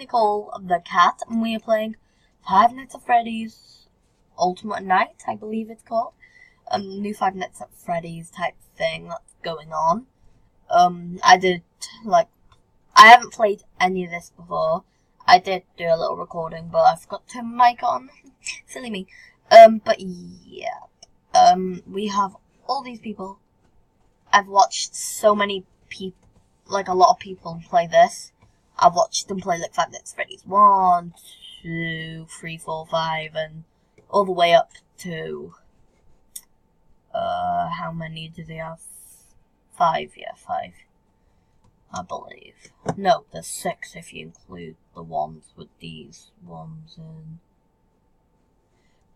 Nicole the Cat, and we are playing Five Nights at Freddy's Ultimate Night, I believe it's called. New Five Nights at Freddy's type thing that's going on. I haven't played any of this before. I did do a little recording, but I forgot to turn my mic on. Silly me. But yeah. We have all these people. I've watched so many people, like a lot of people play this. I've watched them play like Five Nights at Freddy's 1, 2, 3, 4, 5, and all the way up to, how many do they have? 5, yeah, 5. I believe. No, there's 6 if you include the ones with these ones in.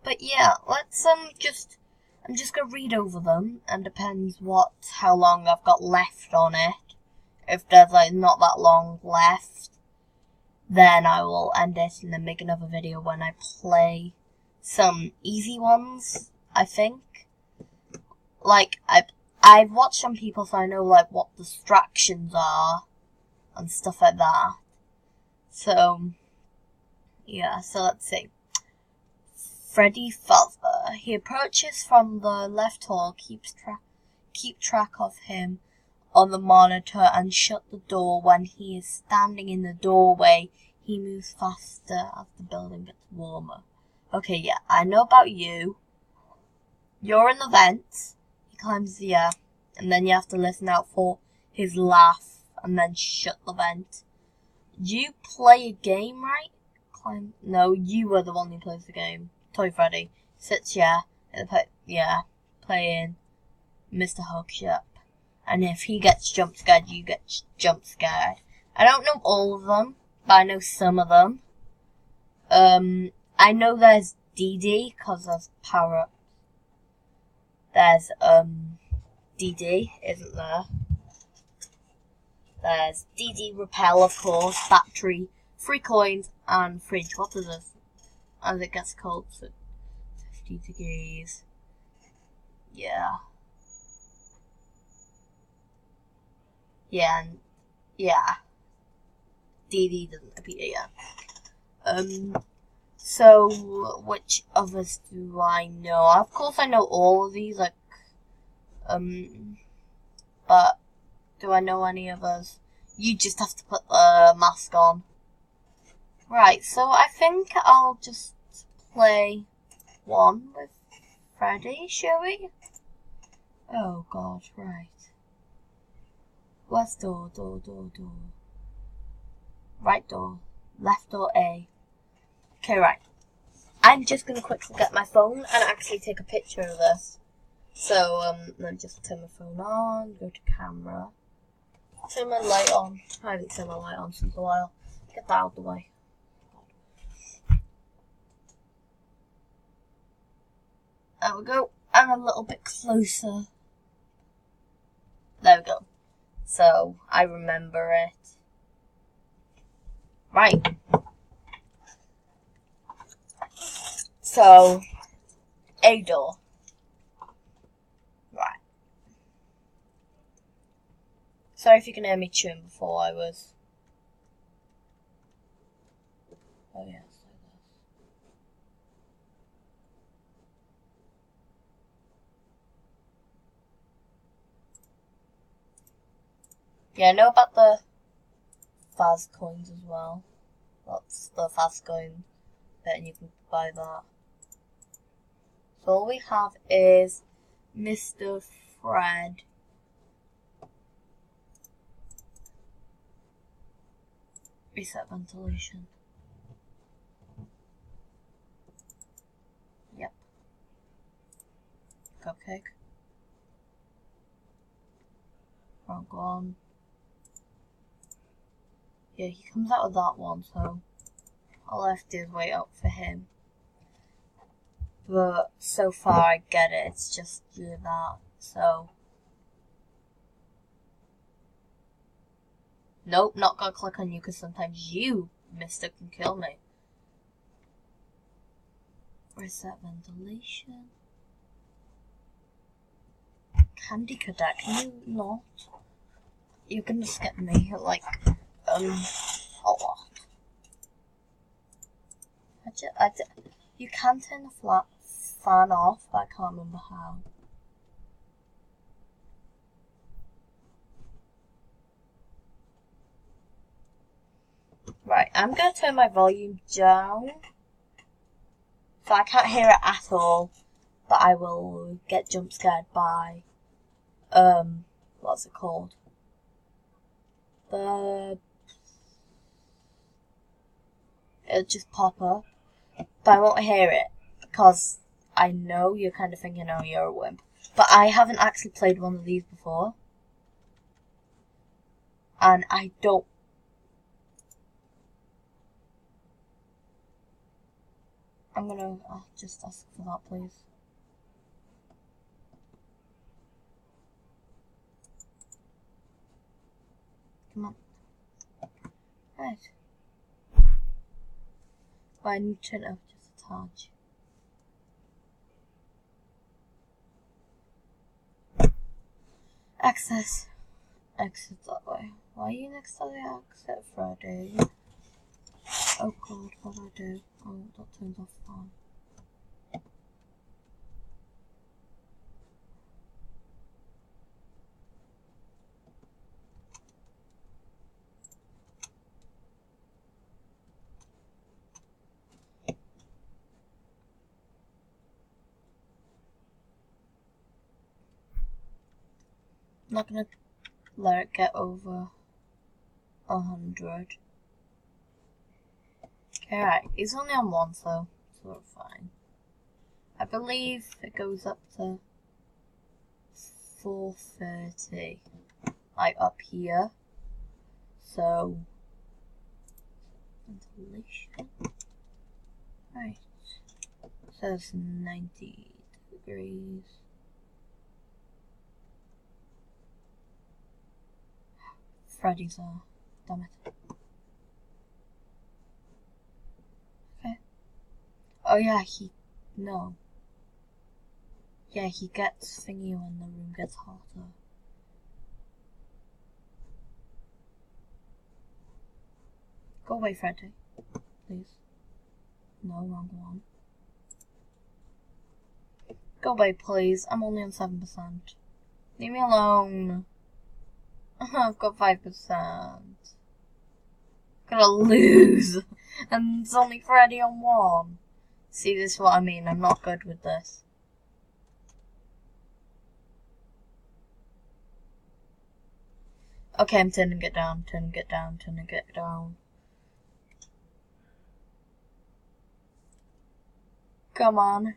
But yeah, let's, I'm just gonna read over them, and depends how long I've got left on it. If there's like not that long left, then I will end it and then make another video when I play some easy ones, I think. Like, I've watched some people, so I know like what distractions are and stuff like that. So, yeah, so let's see. Freddy Fazbear. He approaches from the left hall, keep track of him on the monitor, and shut the door when he is standing in the doorway. He moves faster as the building gets warmer. Okay, yeah, I know about you. You're in the vents. He climbs the air, and then you have to listen out for his laugh, and then shut the vent. You play a game, right? No, you were the one who plays the game. Toy Freddy sits playing Mr. Hugs you up. And if he gets jump scared, you get jump scared. I don't know all of them, but I know some of them. I know there's DD, cause there's power up. There's, DD, isn't there? There's DD Repel, of course, battery, 3 coins, and fridge. What is this? As it gets cold, so 50 degrees. Yeah. Yeah. DD doesn't appear yet. So, which others do I know? Of course I know all of these, like, but do I know any others? You just have to put the mask on. Right, so I think I'll just play one with Freddy, shall we? Oh god, right. Where's door? Right door. Left door A. Okay, right. I'm just gonna quickly get my phone and actually take a picture of this. So, let me just turn my phone on, go to camera. Turn my light on. I haven't turned my light on since a while. Get that out of the way. There we go. And a little bit closer. There we go. So, I remember it. Right. So, A door. Right. Sorry if you can hear me chewing before I was. Oh, yes. Yeah, I know about the Faz coins as well. That's the Faz coin bit, and you can buy that. So all we have is Mr. Fred. Reset ventilation. Yep. Cupcake. Wrong one. Yeah, he comes out of that one, so all I have to do is wait up for him. But so far I get it, it's just do that, so. Nope, not gonna click on you because sometimes you, mister, can kill me. Reset ventilation. Candy Cadet, can you not? You're gonna skip me, like, a lot. you can turn the fan off, but I can't remember how. Right, I'm going to turn my volume down, so I can't hear it at all, but I will get jump scared by, what's it called? It'll just pop up, but I won't hear it, because I know you're kind of thinking, oh, you're a wimp. But I haven't actually played one of these before, and I don't. I'm gonna just ask for that, please. Come on. Right. Well, I need to turn it up just a touch. Access. Exit that way. Why are you next to the exit, Freddy? Oh god, what do I do? Oh, that turns off fine. I'm not gonna let it get over 100. Okay, right. It's only on one, so we're fine. I believe it goes up to 430, like up here. So, ventilation. Right. It says 90 degrees. Freddy's are. Damn it. Okay. Oh yeah, no. Yeah, he gets thingy when the room gets hotter. Go away, Freddy. Please. No, wrong one. Go away, please. I'm only on 7%. Leave me alone. I've got 5%. Gonna lose. And it's only Freddy on 1. See, this is what I mean. I'm not good with this. Okay, I'm turning it down, turning it down, turning it down. Come on.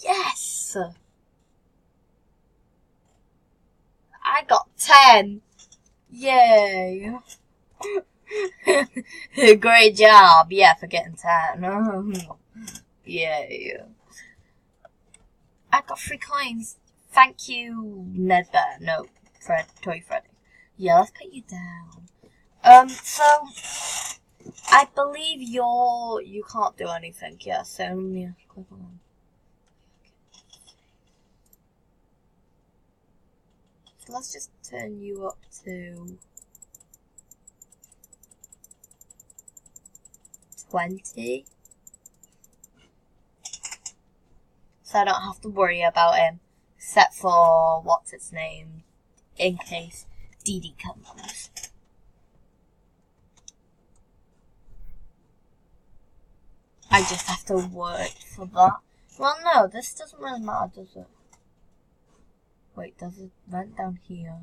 Yes! I got 10! Yay! Great job, yeah, for getting 10. Yay. I got 3 coins. Thank you, Nedbear. No, Toy Freddy. Yeah, let's put you down. So I believe you can't do anything, yeah, so yeah, click on. So let's just turn you up to 20. So I don't have to worry about him, except for what's its name, in case Dee Dee comes. I just have to work for that. Well, no, this doesn't really matter, does it? Wait, does it vent down here?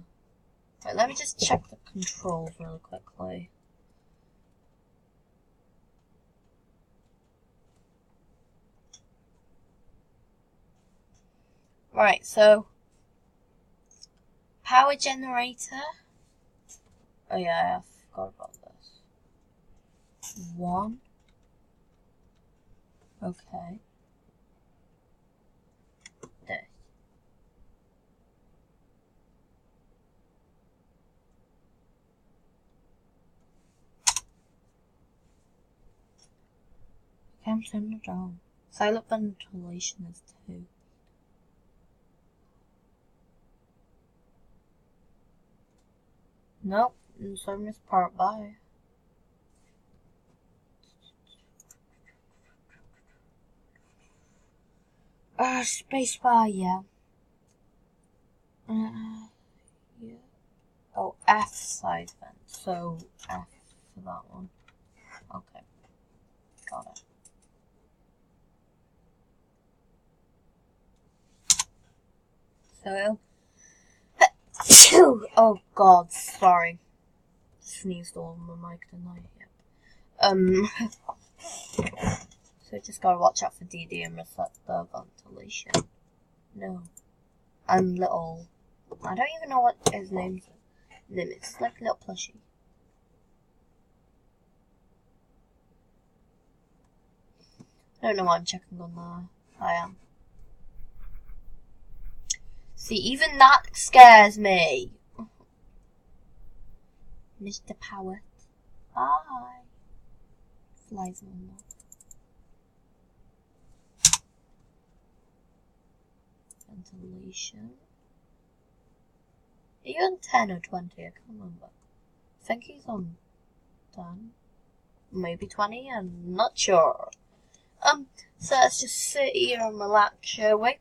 Wait, let me just check the controls really quickly. Right, so power generator. Oh yeah, I forgot about this. 1. Okay. There. Okay, I'm turning it down. Silent ventilation is 2. Nope, so Miss Part, bye. Spacebar, yeah. Yeah. Oh, F side then. So, F for that one. Okay. Got it. So, oh god, sorry. Sneezed all on my mic, didn't I? Yep. So just gotta watch out for DD and reset the ventilation. No. And little... I don't even know what his name's name is. It's like a little plushie. I don't know why I'm checking on there. I am. See, even that scares me. Mr. Power. Bye. Flies on that. Ventilation. Are you on 10 or 20? I can't remember. I think he's on 10. Maybe 20, I'm not sure. So let's just sit here and relax, shall we?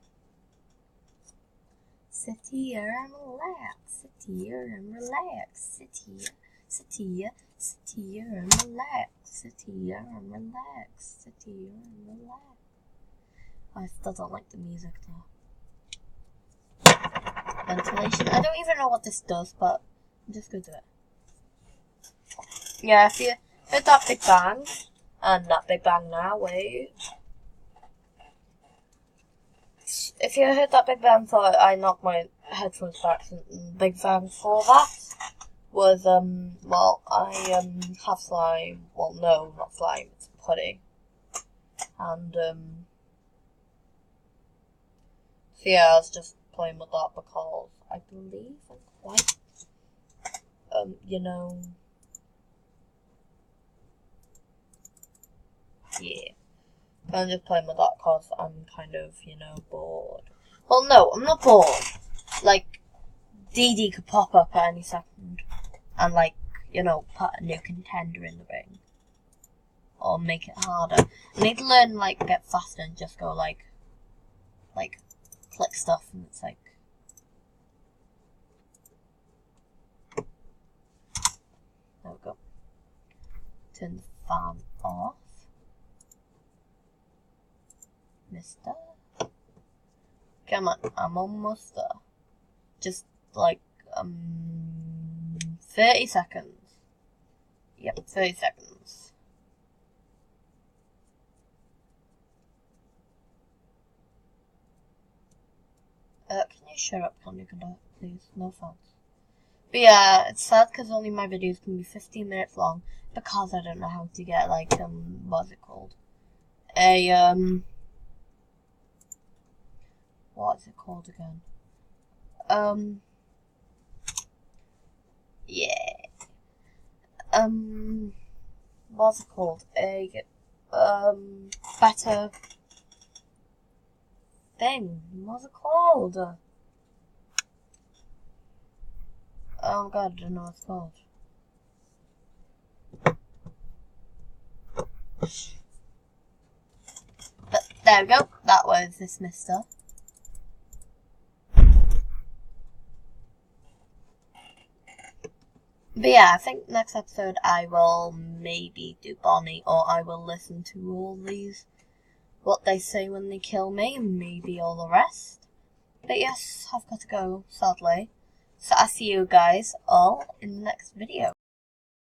Sit here and relax. Sit here and relax. Sit here. Sit here. Sit here and relax. Sit here and relax. Sit here and relax. I still don't like the music though. Ventilation. I don't even know what this does, but I'm just gonna do it. Yeah, if you heard that big bang, and that big bang now, wait. If you heard that big bang, thought I knocked my headphones back, and big bang for that was, well, I, have slime, well, no, not slime, it's pudding, and, so yeah, I was just playing with that because I believe I'm quite, you know, yeah. I'm just playing with that because I'm kind of, you know, bored. Well, no, I'm not bored. Like, DD could pop up at any second and, like, you know, put a new contender in the ring. Or make it harder. I need to learn, like, get faster and just go, like, click stuff and it's like... There we go. Turn the fan off. Mister? Come on, I'm almost there. Just like 30 seconds. Yep, 30 seconds. Can you shut up, Candy Conduct, please? No thanks. But yeah, it's sad because only my videos can be 15 minutes long because I don't know how to get, like, what's it called? What is it called again? Yeah. What's it called? Better thing. What's it called? Oh god, I don't know what it's called. But there we go. That was this mister. But yeah, I think next episode I will maybe do Bonnie, or I will listen to all these, what they say when they kill me, and maybe all the rest. But yes, I've got to go, sadly. So I'll see you guys all in the next video.